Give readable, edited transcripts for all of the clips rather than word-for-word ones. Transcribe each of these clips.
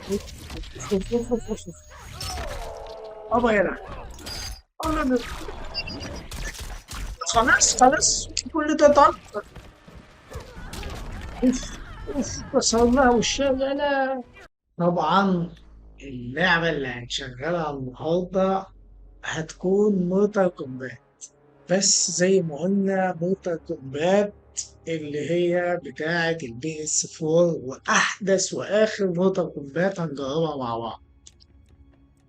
شوف شوف شوف شوف. ابا يلعب. أنا- خلاص خلاص كل ده ضل. اوف اوف كسرناها والشغلة. طبعا اللعبة اللي هنشغلها النهاردة هتكون موتال كومبات. بس زي ما قلنا موتال كومبات اللي هي بتاعة البي اس 4 وأحدث وآخر موتال كومبات هنجربها مع بعض.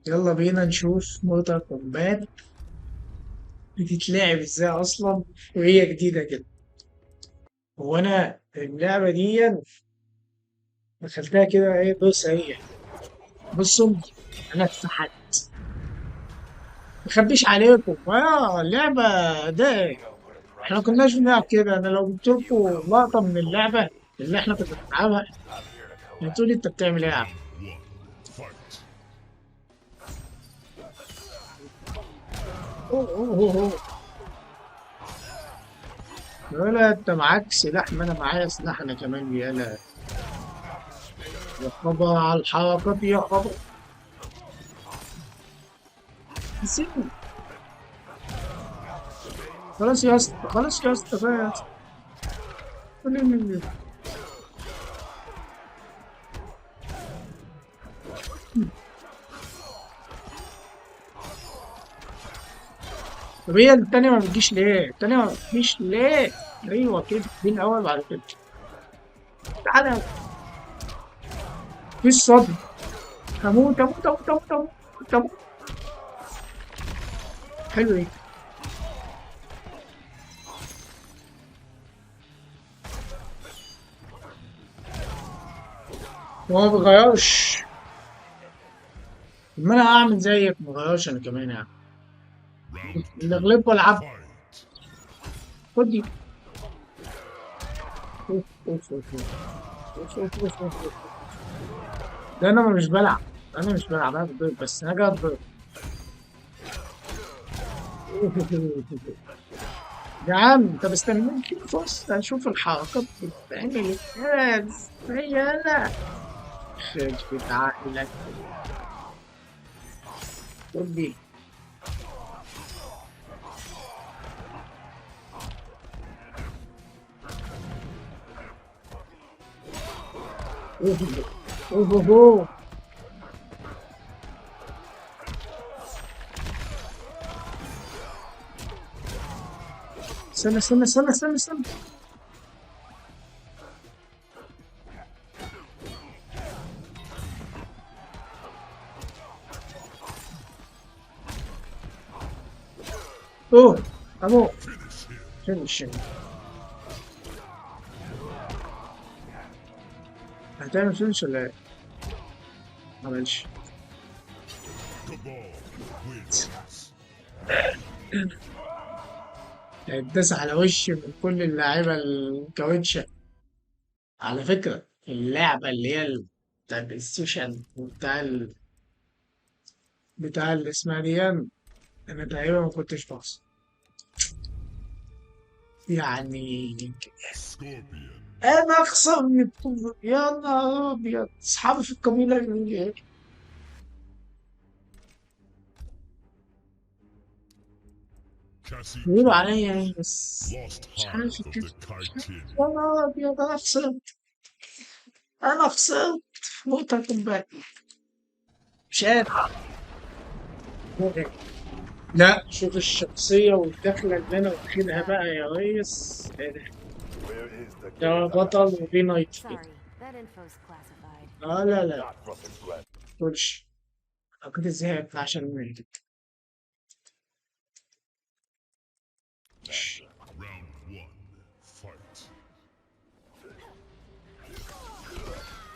يلا بينا نشوف موتال كومبات بتتلعب ازاي أصلا وهي جديدة كده. هو أنا اللعبة دي دخلتها كده ايه بص هي. بصوا أنا اتسحلت مخبيش عليكم لعبة ده احنا كناش بنلعب كده. انا لو جبت لكم لقطة من اللعبة اللي احنا كنا بنلعبها هتقولي انت بتعمل ايه يا عم. أوه أوه أوه أوه. ولا انت معاك سلاح ما انا معايا سلاح انا كمان يالا. يا خبر على الحركات يا خبر. سيبني. خلاص يا اسطى خلاص يا اسطى بقى يا اسطى. طب هي التانية ما بتجيش ليه؟ التانية ما بتجيش ليه؟ ايوه كده دي الاول بعد كده. تعالى. في الصدمة. هموت هموت هموت هموت هموت هموت. حلو ايه؟ هو ما بيغيرش. طب ما انا هعمل زيك ما بغيرش انا كمان يعني. اللي غلب والعب. خد دي. أوف، أوف، أوف، أوف، أوف، أوف، أوف، أوف، أوف. ده انا مش بلعب. انا مش بلعب انا بضرب بس انا قاعد بضرب. يا عم طب استنى كده فرصة اشوف الحركات بتتعمل ازاي انا. خد عقلك. خد دي. اوه اوه اوه أوه. استنى استنى استنى استنى استنى. اوه اموت. فينش. هتعمل فينش ولا ايه؟ معلش. اتداس على وشي من كل اللعيبة الكاوتشة. على فكرة اللعبة اللي هي بتاع البلاي ستيشن بتاع اللي اسمها دي أنا تقريبا ما كنتش بخسر يعني. أنا أخسر من الطفل يا نهار أبيض. أصحابي في القبيلة بيقولوا عليا إيه بس مش عارف كده. يا نهار أبيض أنا خسرت. أنا خسرت موتة كومبات. مش قادر. لا شوف الشخصية والدخلة اللي أنا واخدها بقى يا ريس. إيه ده؟ Where is the ده Gestapo? بطل وفي نايت كده. Sorry, that info's classified. لا لا Not from the Glen. تقولش. أكيد زهقت عشان منك.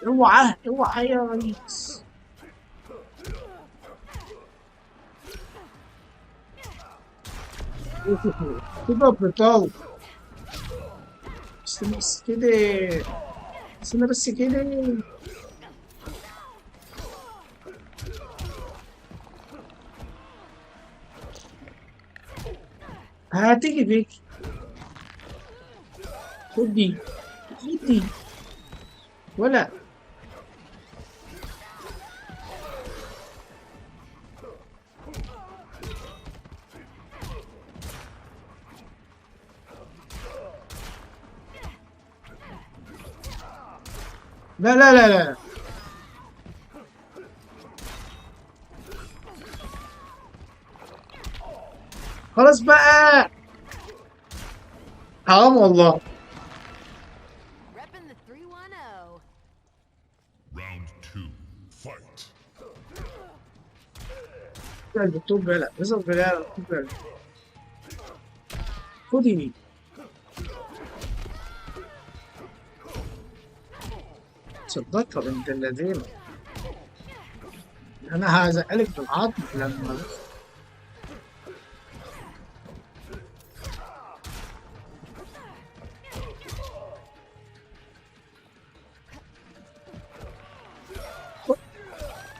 اوعى اوعى يا ريس. كده بطل. استنى بس كده. استنى بس كده. هتيجي بيك. خد دي. خد دي. ولا لا لا لا لا. خلاص بقى. حرام والله. Repping the 310. Round two, fight. الدكتور بلا نزل بلا الدكتور بلا. خدي. صدقت بنت الذين. انا هزعلك بالعاطف لما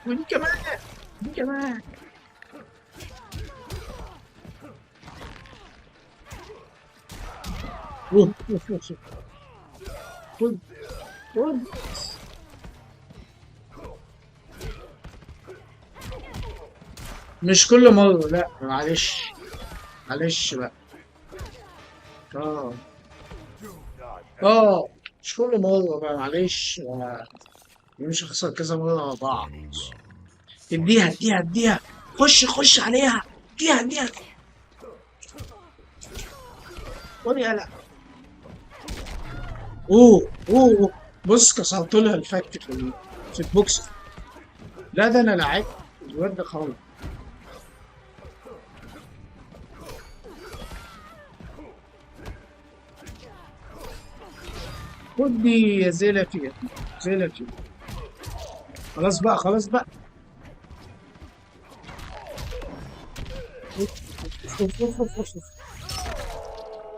ودي كمان. دي كمان. أوه، أوه، أوه، أوه. خد خد. مش كل مرة، لا معلش. معلش بقى. اه اه. مش كل مرة بقى معلش. مش هخسر كذا مرة ورا بعض. اديها اديها اديها. خش خش عليها. اديها اديها. قولي لا. اوه اوه أوه. بص كسرت لها الفك في البوكس. لا ده انا لعبت الواد ده خالص. خد دي يا زلفي. زلفي. خلاص بقى خلاص بقى.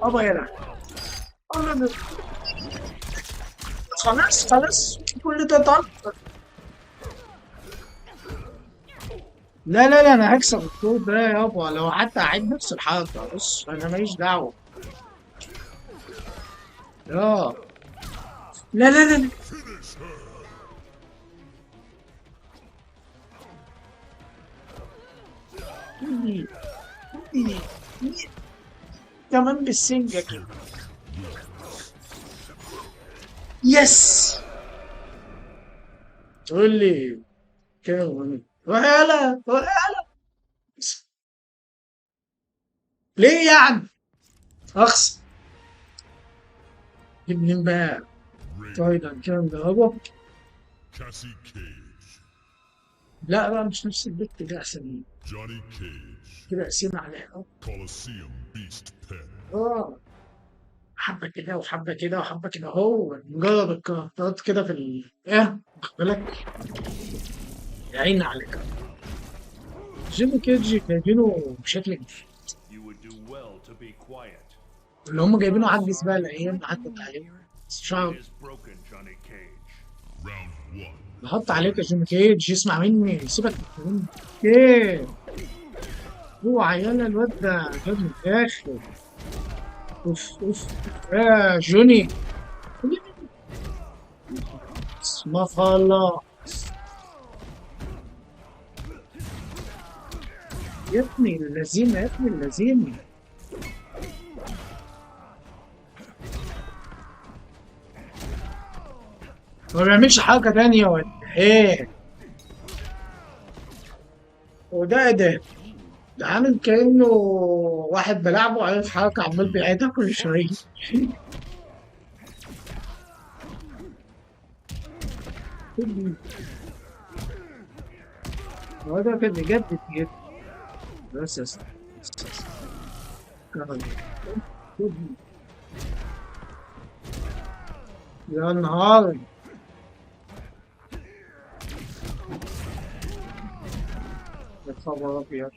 ابا يلا. خلاص خلاص. كل ده طلع. لا لا لا انا هكسب الدور ده يابا لو حتى اعيد نفس الحركه. بص انا ماليش دعوه. اه. لا لا لا لا. إيه. إيه. إيه. كمان بالسنجة كده. يس. تقول لي كده ولا ولا. ليه يعني؟ اخسر. ابن بقى. Ring. طيب كده نجربه. Cassie Cage. لا بقى مش نفس البت ده احسن. Johnny Cage. كده قسينا عليها. Coliseum Beast Pen. اه. حبة كده وحبة كده وحبة كده اهو نجرب الكاركترات كده في ايه واخد بالك. يا عيني عليك. جيمي كيدج جايبينه بشكل جديد. You would do well to be quiet. اللي هم جايبينه عجز بقى الايام اللي عدت عليه. شعر. It is broken, Johnny Cage. Round one. بحط عليك يا جيمي كيدج اسمع مني سيبك مني. ايه هو عيال الواد ده جاب من الاخر. اوف اوف. يا جوني. ما خلاص. يا ابني اللذينة يا ابني اللذينة. ما بيعملش حركة تانية ولا ايه؟ وده ده ده عامل كأنه واحد بلعبه عارف حركة عمال بيعيدها كل شوية. هو ده كان بجد جدا. بس يا اسطى. يا نهار. يا خبر ابيض.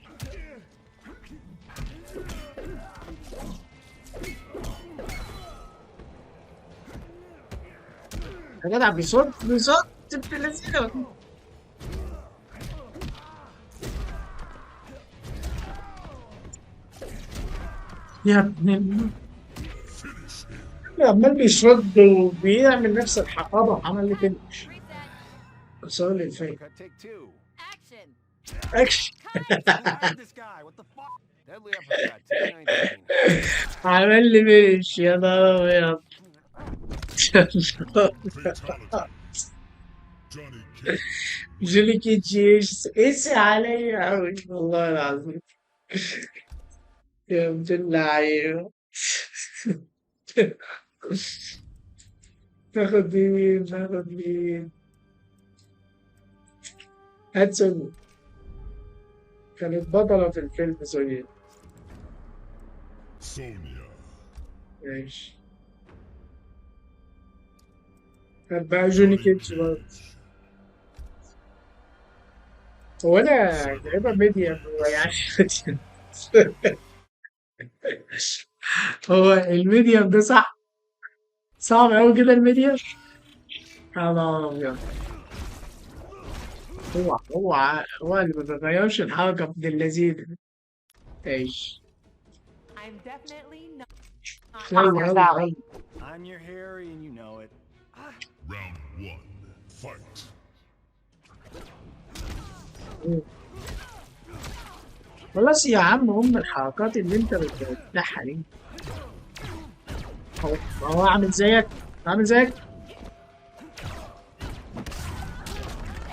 يا جدع بيصد بيصد ابن اللذينة. يا ابن عمال بيشرد وبيعمل نفس الحقابة عمل لي فينش. Reset. صار لي الفيك. Cut take two. Action. اكشن. This guy, what the fuck? Deadly uppercut, 10-19. عمل لي فينش يا نهار ابيض. Fatality. Johnny Cage. جوني كيتش قسي عليا أوي والله العظيم. يا ابن اللعيبة. ناخد مين هات سوني. كانت بطلة في الفيلم سوني. Sonya. ماشي. كان بقى جوني Johnny كيتش برضه. Cage. هو أنا جايبها ميديا يعني. هو الميديم ده صح؟ صعب أوي كده الميديم؟ يا نهار أبيض. هو اللي ما بيغيرش الحركة ابن اللذيذ. ايش؟ I'm definitely not يلا يلا. I'm your Harry and you know it. Round one. Fight. خلاص يا عم، هم الحركات اللي انت بتفتحها دي. هو عامل زيك.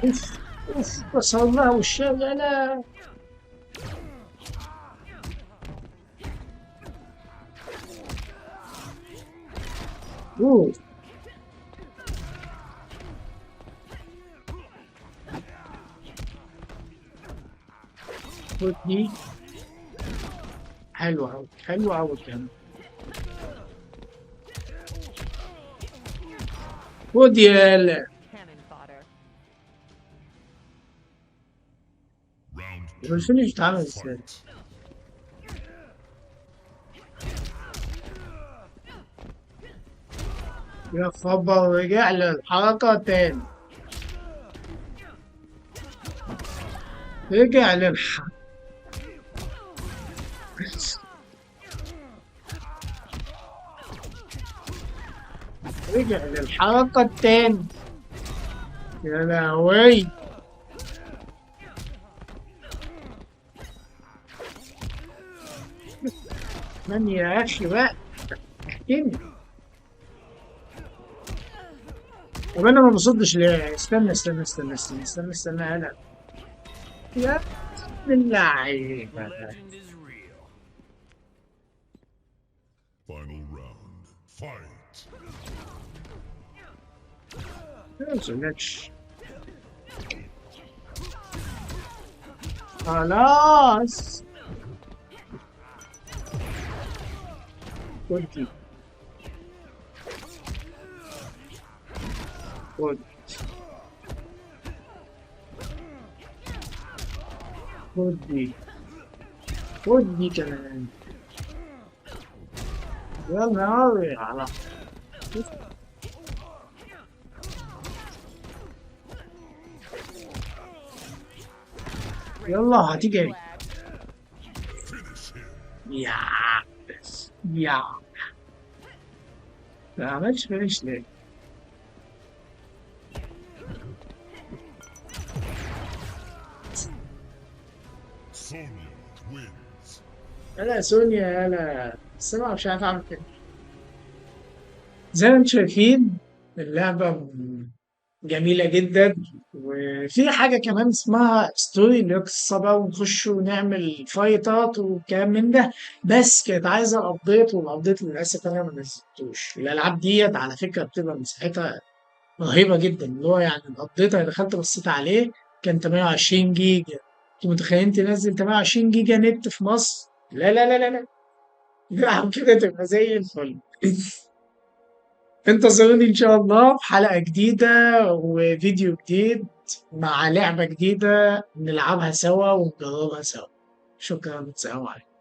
اوف اوف، كسرناها والشغلة. اوه خد دي. حلوة أوي حلوة أوي كمان. خد يالا. cannon fodder. Round يبقى two. الفينش اتعمل ازاي؟ Fight. يا خبر، رجع للحركة تاني. رجع للحركة. رجع للحركة التاني. يا لهوي. من يا أخي بقى احكيني. طب أنا ما بصدش ليه؟ استنى أنا. يا ابن اللعيبة. Legend is real. Final round. Fight. ما يوصلكش. خلاص. خد. خد. خد دي كمان. يا نهاري على. يلا هتيجي. Finish him. يا يا ما عملش فينيش ليه؟ Sonya wins. يلا يا سونيا يلا، بس انا مش عارف اعمل كده. زي ما انتم شايفين اللعبة جميلة جدا، وفي حاجة كمان اسمها ستوري اللي هي قصة بقى، ونخش ونعمل فايتات وكلام من ده. بس كانت عايزة الأبديت، والأبديت للأسف أنا ما نزلتوش. الألعاب ديت على فكرة بتبقى مساحتها رهيبة جدا، اللي هو يعني الأبديت أنا دخلت بصيت عليه كان 28 جيجا. أنتوا متخيلين تنزل 28 جيجا نت في مصر؟ لا لا لا لا لا. نلعب كده تبقى زي الفل. انتظروني إن شاء الله في حلقة جديدة وفيديو جديد مع لعبة جديدة نلعبها سوا ونجربها سوا. شكرا، سلام عليكم.